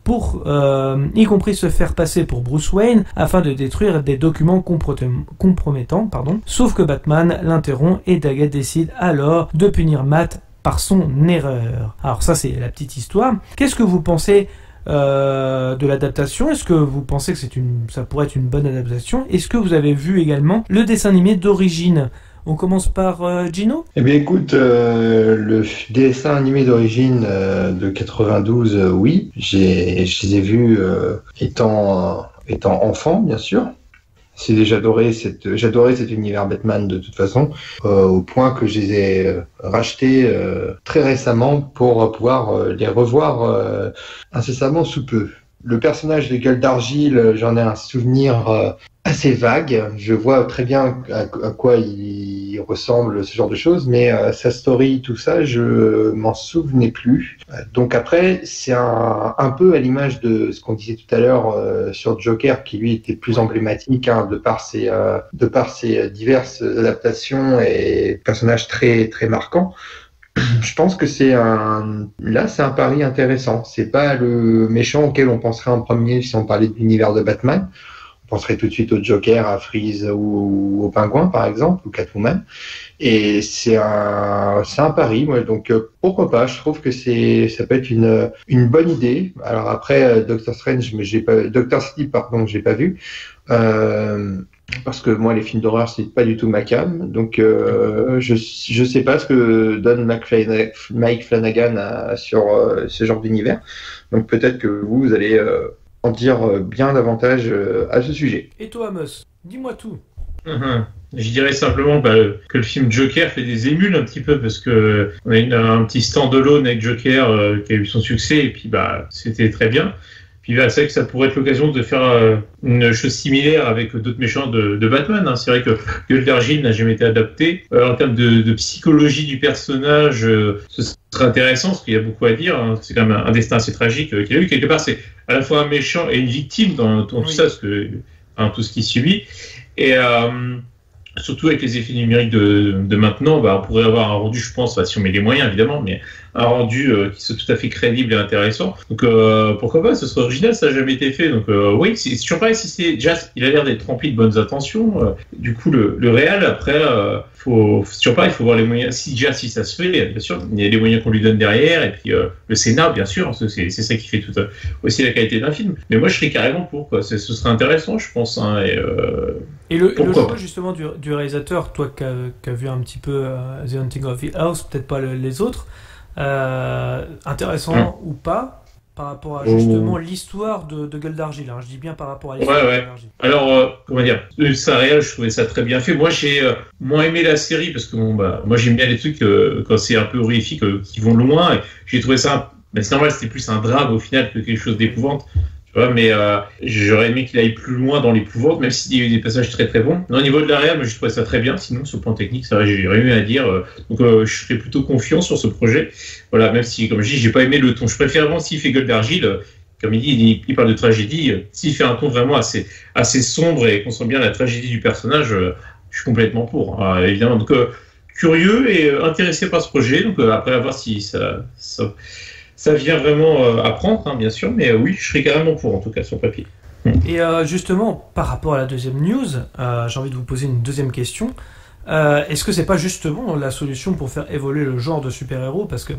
se faire passer pour Bruce Wayne afin de détruire des documents compromettants. Sauf que Batman l'interrompt et Daggett décide alors de punir Matt par son erreur. Alors ça c'est la petite histoire. Qu'est-ce que vous pensez de l'adaptation? Est-ce que vous pensez que ça pourrait être une bonne adaptation? Est-ce que vous avez vu également le dessin animé d'origine? On commence par Gino. Eh bien écoute, le dessin animé d'origine de 92, oui, je les ai vus étant enfant, bien sûr. J'adorais cet univers Batman de toute façon, au point que je les ai rachetés très récemment pour pouvoir les revoir incessamment sous peu. Le personnage de Gueule d'Argile, j'en ai un souvenir assez vague. Je vois très bien à quoi il ressemble, ce genre de choses, mais sa story, tout ça, je m'en souvenais plus. Donc après, c'est un peu à l'image de ce qu'on disait tout à l'heure sur Joker, qui lui était plus emblématique de par ses diverses adaptations et personnages très très marquants. Je pense que c'est un pari intéressant. C'est pas le méchant auquel on penserait en premier si on parlait de l'univers de Batman. On penserait tout de suite au Joker, à Freeze ou au Pingouin par exemple, ou Catwoman. Et c'est un pari, moi. Donc pourquoi pas. Je trouve que ça peut être une bonne idée. Alors après Doctor Strange, mais Doctor Sleep, pardon, j'ai pas vu. Parce que moi, les films d'horreur, c'est pas du tout ma came. Donc, je sais pas ce que donne Mike Flanagan sur ce genre d'univers. Donc, peut-être que vous allez en dire bien davantage à ce sujet. Et toi, Amos, dis-moi tout. Je dirais simplement que le film Joker fait des émules un petit peu parce que on a un petit stand-alone avec Joker qui a eu son succès et puis c'était très bien. Puis c'est vrai que ça pourrait être l'occasion de faire une chose similaire avec d'autres méchants de Batman. Hein. C'est vrai que Gueule d'Argile n'a jamais été adapté. En termes de psychologie du personnage, ce serait intéressant parce qu'il y a beaucoup à dire. Hein. C'est quand même un destin assez tragique qu'il a eu. Quelque part, c'est à la fois un méchant et une victime dans tout ça, tout ce qu'il subit. Et surtout avec les effets numériques de maintenant, on pourrait avoir un rendu, je pense, si on met les moyens évidemment, mais un rendu qui soit tout à fait crédible et intéressant. Donc pourquoi pas, ce serait original, ça n'a jamais été fait. Donc oui, c'est toujours pareil, si c'est déjà, il a l'air d'être rempli de bonnes intentions. Du coup, le réel, après, c'est toujours pareil, il faut voir les moyens. Si ça se fait, bien sûr, il y a les moyens qu'on lui donne derrière, et puis le scénar, bien sûr, c'est ça qui fait aussi la qualité d'un film. Mais moi, je serais carrément pour, quoi. Ce serait intéressant, je pense. Hein, et le choix justement du réalisateur, toi qui as vu un petit peu The Haunting of Hill House, peut-être pas les autres, intéressant ou pas par rapport à justement l'histoire de Gueule d'Argile, hein. Je dis bien par rapport à l'histoire de Gueule d'Argile. Alors, comment dire, ça réel, je trouvais ça très bien fait. Moi, j'ai moins aimé la série parce que moi j'aime bien les trucs quand c'est un peu horrifique, qui vont loin. Et j'ai trouvé ça, c'est normal, c'était plus un drame au final que quelque chose d'épouvante. Mais j'aurais aimé qu'il aille plus loin dans l'épouvante, même s'il y a eu des passages très très bons. Mais au niveau de la réal, je trouvais ça très bien. Sinon, sur le plan technique, ça j'ai rien eu à dire. Donc, je serais plutôt confiant sur ce projet. Voilà, même si, comme je dis, j'ai pas aimé le ton. Je préfère vraiment s'il fait Gueule d'Argile, comme il dit, il parle de tragédie. S'il fait un ton vraiment assez sombre et qu'on sent bien la tragédie du personnage, je suis complètement pour. Évidemment, donc curieux et intéressé par ce projet. Donc après, à voir si ça vient vraiment à prendre, hein, bien sûr, mais oui, je serais carrément pour, en tout cas, sur papier. Et justement, par rapport à la deuxième news, j'ai envie de vous poser une deuxième question. Est-ce que c'est pas justement la solution pour faire évoluer le genre de super-héros ? Parce que,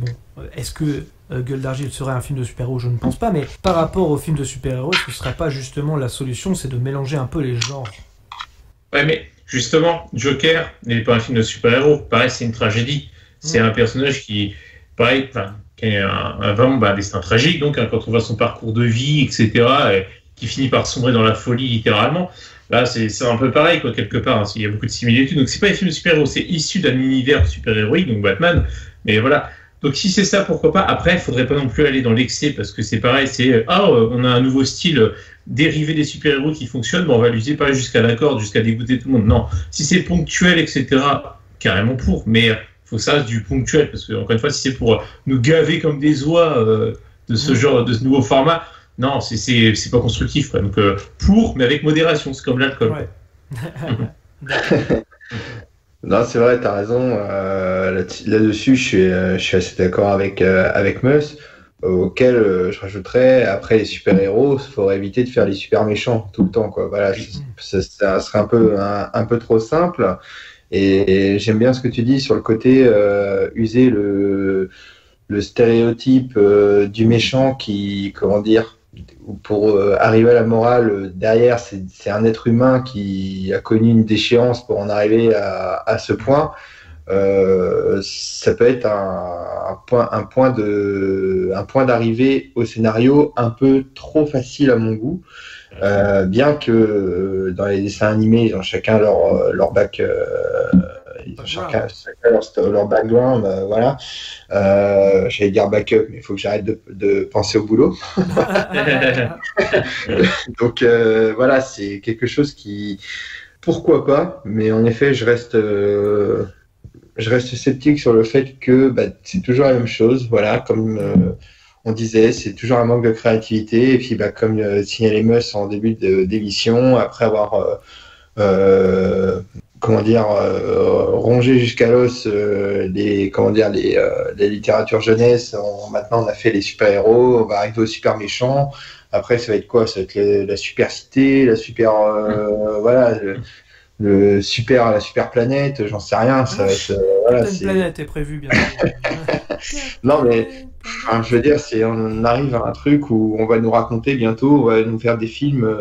est-ce que Gueule d'Argile serait un film de super-héros ? Je ne pense pas, mais par rapport au film de super-héros, est-ce que ce serait pas justement la solution, c'est de mélanger un peu les genres ? Ouais, mais justement, Joker n'est pas un film de super-héros. Pareil, c'est une tragédie. C'est un personnage qui, pareil, qui a vraiment un destin tragique, donc quand on voit son parcours de vie, etc., et qui finit par sombrer dans la folie littéralement, là c'est un peu pareil, quoi, quelque part, hein, il y a beaucoup de similitudes. Donc c'est pas un film de super-héros, c'est issu d'un univers super-héroïque, donc Batman, mais voilà. Donc si c'est ça, pourquoi pas. Après, il faudrait pas non plus aller dans l'excès, parce que c'est pareil, c'est on a un nouveau style dérivé des super-héros qui fonctionne, on va l'user pas jusqu'à la corde, jusqu'à dégoûter tout le monde. Non, si c'est ponctuel, etc., carrément pour, mais faut que ça reste du ponctuel, parce que encore une fois, si c'est pour nous gaver comme des oies de ce genre, de ce nouveau format, non, c'est pas constructif, quoi. Donc mais avec modération, c'est comme l'alcool. Ouais. Non, c'est vrai, t'as raison. Là-dessus, je suis assez d'accord avec Mus, auquel je rajouterais, après les super-héros, il faudrait éviter de faire les super méchants tout le temps, quoi. Voilà, ça serait un peu trop simple. Et j'aime bien ce que tu dis sur le côté user le stéréotype du méchant qui, comment dire, pour arriver à la morale, derrière, c'est un être humain qui a connu une déchéance pour en arriver à ce point. Ça peut être un point d'arrivée au scénario un peu trop facile à mon goût. Bien que dans les dessins animés, ils ont chacun leur bac, ils ont chacun leur background, voilà. J'allais dire backup, mais il faut que j'arrête de penser au boulot. Donc voilà, c'est quelque chose qui, pourquoi pas, mais en effet, je reste sceptique sur le fait que c'est toujours la même chose, voilà, comme on disait, c'est toujours un manque de créativité. Et puis, comme signalait Mus en début d'émission, après avoir rongé jusqu'à l'os les littératures jeunesse, maintenant on a fait les super-héros, on va arriver aux super méchants. Après, ça va être quoi? Ça va être la super cité, la super, voilà, la super planète, j'en sais rien. Ça va être, voilà, Une planète est prévue bientôt. Non, mais enfin, je veux dire, on arrive à un truc où on va nous raconter bientôt, on va nous faire des films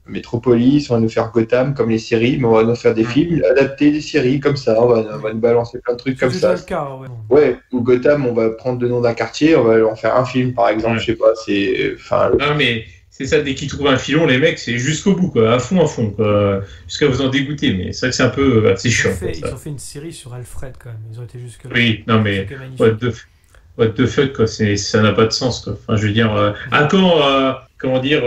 Metropolis, on va nous faire Gotham comme les séries, mais on va nous faire des films adaptés des séries comme ça, on va nous balancer plein de trucs comme ça. C'est déjà le cas, ouais. Ouais, ou Gotham, on va prendre le nom d'un quartier, on va en faire un film par exemple, je sais pas, c'est... Enfin, Non, mais c'est ça, dès qu'ils trouvent un filon, les mecs, c'est jusqu'au bout, quoi, à fond, quoi, jusqu'à vous en dégoûter, mais c'est vrai que c'est un peu assez chiant. Ils ont fait une série sur Alfred, quand même, ils ont été jusque-là. Oui, non, mais what the fuck, quoi, ça n'a pas de sens, quoi. Enfin, je veux dire, comment dire...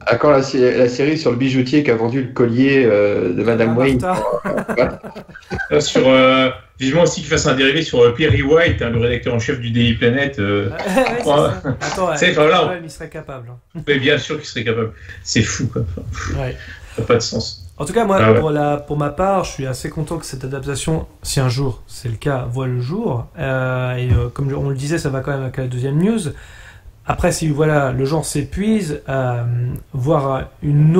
À quand la série sur le bijoutier qui a vendu le collier de Madame Wayne Vivement aussi qu'il fasse un dérivé sur Perry White, le rédacteur en chef du Daily Planet. Attends, il serait capable. Mais bien sûr qu'il serait capable. C'est fou, quoi. Ça n'a pas de sens. En tout cas, moi, pour ma part, je suis assez content que cette adaptation, si un jour c'est le cas, voit le jour. Comme on le disait, ça va quand même avec la deuxième news. Après, si voilà, le genre s'épuise, voir un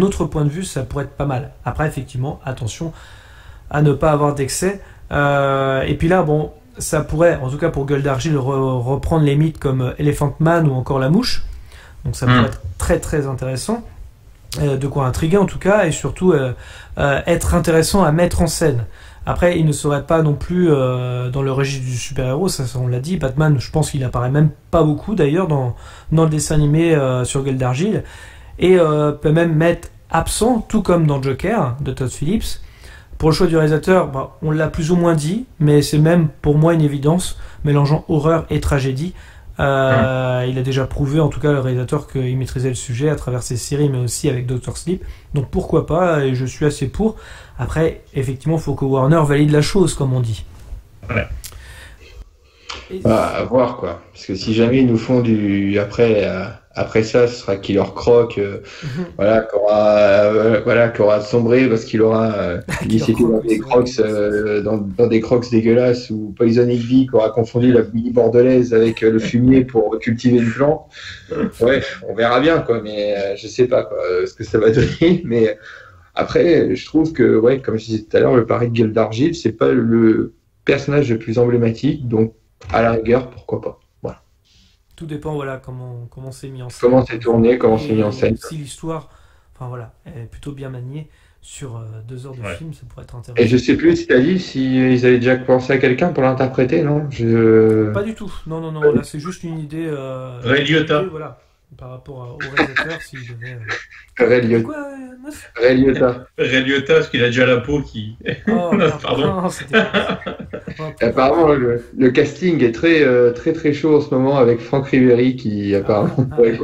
autre point de vue, ça pourrait être pas mal. Après, effectivement, attention à ne pas avoir d'excès. Et puis là, bon, ça pourrait, en tout cas pour Gueule d'Argile, reprendre les mythes comme Elephant Man ou encore La Mouche. Donc ça pourrait être très très intéressant. De quoi intriguer en tout cas, et surtout être intéressant à mettre en scène. Après, il ne serait pas non plus dans le registre du super-héros, ça on l'a dit. Batman, je pense qu'il apparaît même pas beaucoup d'ailleurs dans le dessin animé sur Gueule d'Argile. Et peut même être absent, tout comme dans Joker de Todd Phillips. Pour le choix du réalisateur, on l'a plus ou moins dit, mais c'est même pour moi une évidence, mélangeant horreur et tragédie. Il a déjà prouvé, en tout cas le réalisateur, qu'il maîtrisait le sujet à travers ses séries, mais aussi avec Dr. Sleep. Donc pourquoi pas, et je suis assez pour. Après, effectivement, il faut que Warner valide la chose, comme on dit. Ouais. À voir, quoi. Parce que si jamais ils nous font du... Après ça, ce sera Killer Croc, qui aura sombré parce qu'il aura licité dans des crocs, dans des crocs dégueulasses, ou Poison Ivy qui aura confondu la Billy bordelaise avec le fumier pour cultiver une plante. Ouais, on verra bien, quoi. Mais je sais pas, quoi, ce que ça va donner. Mais après, je trouve que, ouais, comme je disais tout à l'heure, le pari de Gueule d'Argile, c'est pas le personnage le plus emblématique, donc à la rigueur, pourquoi pas. Tout dépend, voilà, comment c'est mis en scène. Comment c'est tourné, comment c'est mis en scène. Si l'histoire, enfin voilà, est plutôt bien maniée sur 2 heures de film, ça pourrait être intéressant. Et je sais plus si t'as dit s'ils avaient déjà pensé à quelqu'un pour l'interpréter, non? Pas du tout. Non, là c'est juste une idée. Ray Liotta. Voilà, par rapport au réalisateur, s'il devait. Ray Liotta. Ray Liotta, parce qu'il a déjà la peau qui. Oh, pardon. Non, apparemment, le casting est très chaud en ce moment avec Franck Riveri qui apparemment pourrait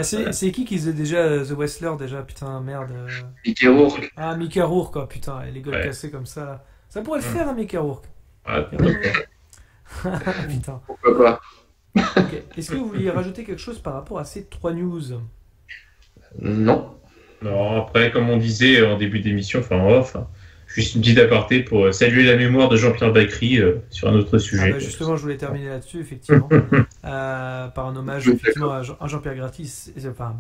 c'est qui faisait déjà The Wrestler déjà, putain, merde. Mickey Rourke. Ah, Mickey Rourke, quoi, putain, les gueules cassées comme ça. Là. Ça pourrait le faire, Mickey Rourke. Putain. Pourquoi pas. Okay. Est-ce que vous vouliez rajouter quelque chose par rapport à ces 3 news? Non. Non, après, comme on disait en début d'émission, enfin en off, juste une petite aparté pour saluer la mémoire de Jean-Pierre Bacry sur un autre sujet. Justement, je voulais terminer là-dessus, effectivement, par un hommage effectivement à Jean-Pierre Bacry, célèbre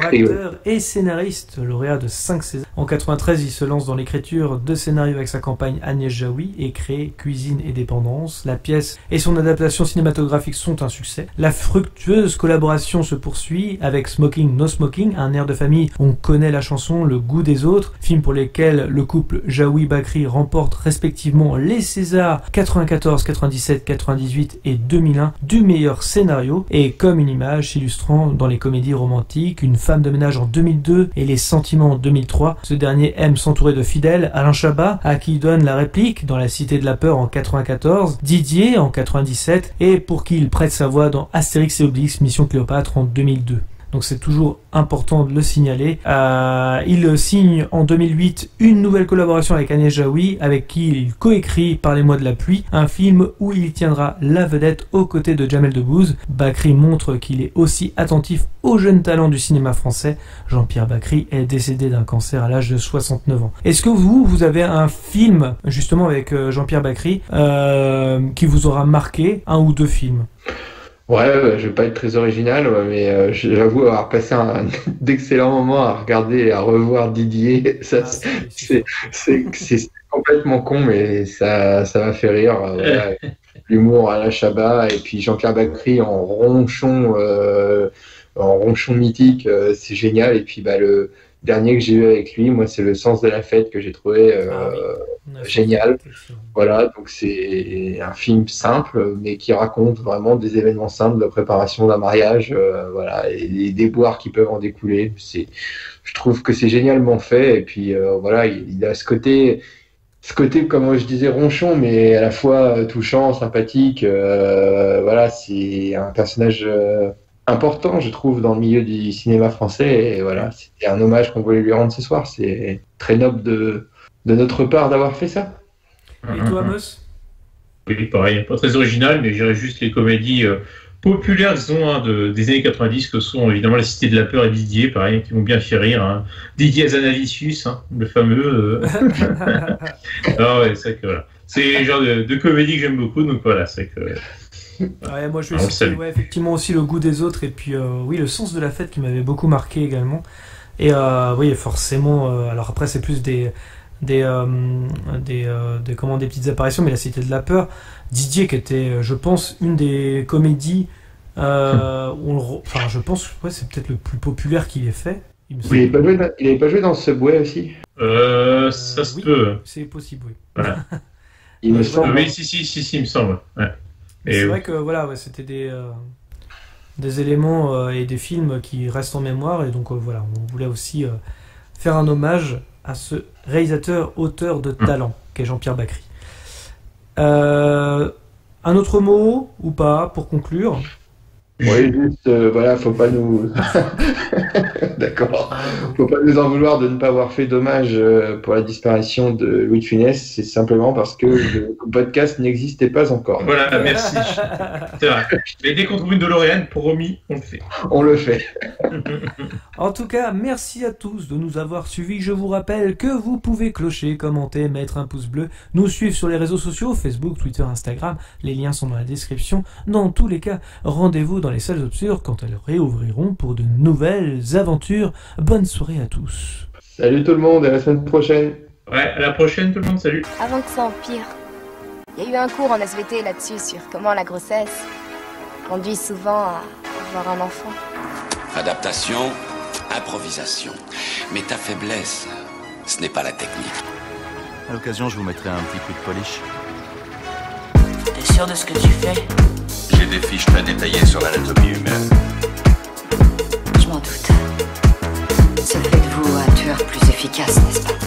acteur et scénariste, lauréat de 5 Césars. En 93, il se lance dans l'écriture de scénarios avec sa compagne Agnès Jaoui et crée Cuisine et Dépendance. La pièce et son adaptation cinématographique sont un succès. La fructueuse collaboration se poursuit avec Smoking No Smoking, un air de famille. On connaît la chanson Le goût des autres, film pour lesquels le couple Jaoui-Bacry remporte respectivement les Césars 94, 97, 98 et 2001 du meilleur scénario, et comme une image s'illustrant dans les comédies romantiques, Une femme de ménage en 2002 et Les sentiments en 2003. Ce dernier aime s'entourer de fidèles. Alain Chabat, à qui il donne la réplique dans La Cité de la Peur en 94, Didier en 97, et pour qui il prête sa voix dans Astérix et Obélix Mission Cléopâtre en 2002. Donc c'est toujours important de le signaler. Il signe en 2008 une nouvelle collaboration avec Agnès Jaoui, avec qui il coécrit Parlez-moi de la pluie, un film où il tiendra la vedette aux côtés de Jamel Debbouze. Bacry montre qu'il est aussi attentif aux jeunes talents du cinéma français. Jean-Pierre Bacry est décédé d'un cancer à l'âge de 69 ans. Est-ce que vous avez un film justement avec Jean-Pierre Bacry qui vous aura marqué, un ou 2 films? Ouais, je vais pas être très original, ouais, mais j'avoue avoir passé d'excellents moments à regarder et à revoir Didier. Ça, c'est complètement con, mais ça m'a fait rire. Voilà. L'humour à la Chabat et puis Jean-Pierre Bacri en ronchon mythique, c'est génial. Et puis le dernier que j'ai eu avec lui, moi, c'est Le Sens de la Fête que j'ai trouvé génial. Voilà, donc c'est un film simple, mais qui raconte vraiment des événements simples de préparation d'un mariage, voilà, et les déboires qui peuvent en découler. Je trouve que c'est génialement fait. Et puis voilà, il a ce côté, comme je disais, ronchon, mais à la fois touchant, sympathique. Voilà, c'est un personnage important, je trouve, dans le milieu du cinéma français. Et voilà, c'était un hommage qu'on voulait lui rendre ce soir. C'est très noble de notre part d'avoir fait ça. Et toi, Amos ? Oui, pareil, pas très original, mais je dirais juste les comédies populaires, disons, des années 90, que sont évidemment La Cité de la Peur et Didier, pareil, qui m'ont bien fait rire. Hein. Didier Azanavicius, le fameux. Ah ouais, c'est vrai que voilà. C'est le genre de comédie que j'aime beaucoup, donc voilà, c'est que. Ouais, moi je vais citer effectivement aussi Le Goût des autres, et puis oui, Le Sens de la Fête qui m'avait beaucoup marqué également. Et oui, forcément, alors après c'est plus des petites apparitions, mais La Cité de la Peur, Didier qui était, je pense, une des comédies je pense, ouais, c'est peut-être le plus populaire qu'il ait fait. Il n'avait pas joué dans Subway aussi. Ça se peut. C'est possible, oui. Voilà. Il me semble. Oui, si, il me semble. Ouais. C'est vrai que voilà, c'était des éléments et des films qui restent en mémoire, et donc voilà, on voulait aussi faire un hommage à ce réalisateur auteur de talent qu'est Jean-Pierre Bacri. Un autre mot ou pas pour conclure? Oui, juste, voilà, faut pas nous. D'accord. Faut pas nous en vouloir de ne pas avoir fait d'hommage pour la disparition de Louis de Funès. C'est simplement parce que le podcast n'existait pas encore. Voilà, merci. C'est vrai. Mais dès qu'on trouve une DeLorean, promis, on le fait. On le fait. En tout cas, merci à tous de nous avoir suivis. Je vous rappelle que vous pouvez clocher, commenter, mettre un pouce bleu, nous suivre sur les réseaux sociaux, Facebook, Twitter, Instagram. Les liens sont dans la description. Dans tous les cas, rendez-vous dans les salles obscures quand elles réouvriront pour de nouvelles aventures. Bonne soirée à tous. Salut tout le monde, et à la semaine prochaine. Ouais, à la prochaine tout le monde, salut. Avant que ça empire, il y a eu un cours en SVT là-dessus sur comment la grossesse conduit souvent à avoir un enfant. Adaptation, improvisation. Mais ta faiblesse, ce n'est pas la technique. À l'occasion, je vous mettrai un petit coup de polish. T'es sûr de ce que tu fais? J'ai des fiches très détaillées sur l'anatomie humaine. Je m'en doute. Ça fait de vous un tueur plus efficace, n'est-ce pas?